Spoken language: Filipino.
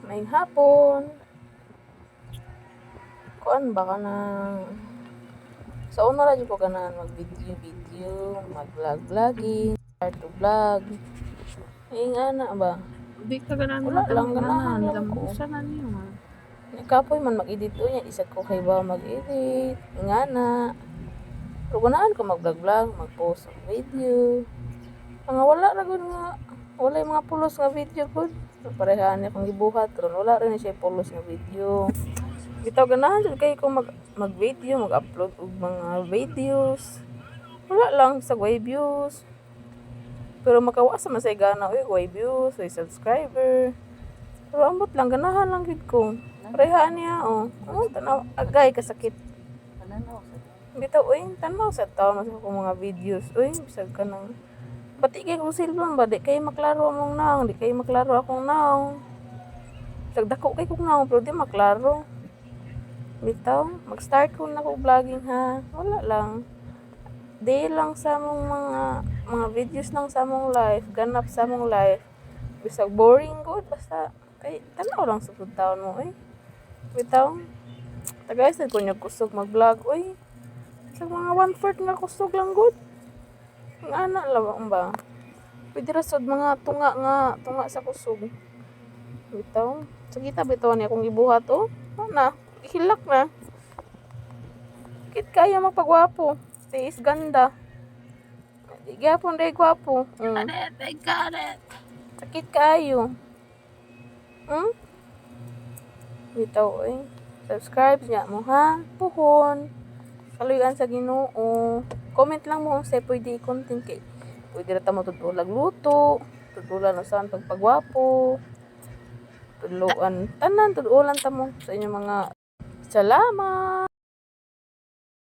Maayong hapon. Kuan ba ka na? Sa una ra jud ko ganahan mag-video, mag-vlog-vlogging, start to vlog. Ana ba? Di ka ganahan Wala lang ganahan lang ko. Gambusa na niyo ha. Kapoy man mag-edit unya, isag ko kay ba mag-edit. Ingana. Pero ganahan ko mag-vlog-vlog, mag-post ng video. Nga wala ra gud nga wala yung mga pulos nga video gud. Parehaan niya kung gibuhat, pero wala rin siya pulos nga video. Bitaw ganahan jud kay ko mag-video, mag-upload og mga videos. Wala lang sa way views. Pero makawas man say gana way views, way subscriber. Pero ambot lang ganahan lang gid ko. Parehaan niya tanaw agay kasakit. Bitaw tanaw sa taon sa akong mga videos. Bisag ka nang pati kay kung silbang ba di kay maklaro among naong, di kay maklaro akong naong. Dagdako kay kong naong pero di maklaro. Bitaw, mag-start ko na ko vlogging ha. Wala lang. Di lang sa among mga videos lang sa among life, ganap sa among life. Bisag boring good basta kay tanaw lang sa taon mo Bitaw. Tagay sa ko niya kusog mag-vlog sa mga 1/4 nga kusog lang good. Ang ana lang ba? Pwede ra sad mga tunga sa kusog. Bitaw. So kita bitaw niya kung gibuhat na hilak na. Kit kaya magpagwapo. Tiis ganda. Di gyapon day gwapo. Got it. Sakit kayo. Bitaw subscribe niya mo ha. Puhon. Kaluyan sa Ginoo. Comment lang mo kung say pwede i-content kay. Pwede ra ta mo tutulag luto, tutulan usahan pagpagwapo. Tudloan tanan tudulan ta mo sa inyong mga salamat.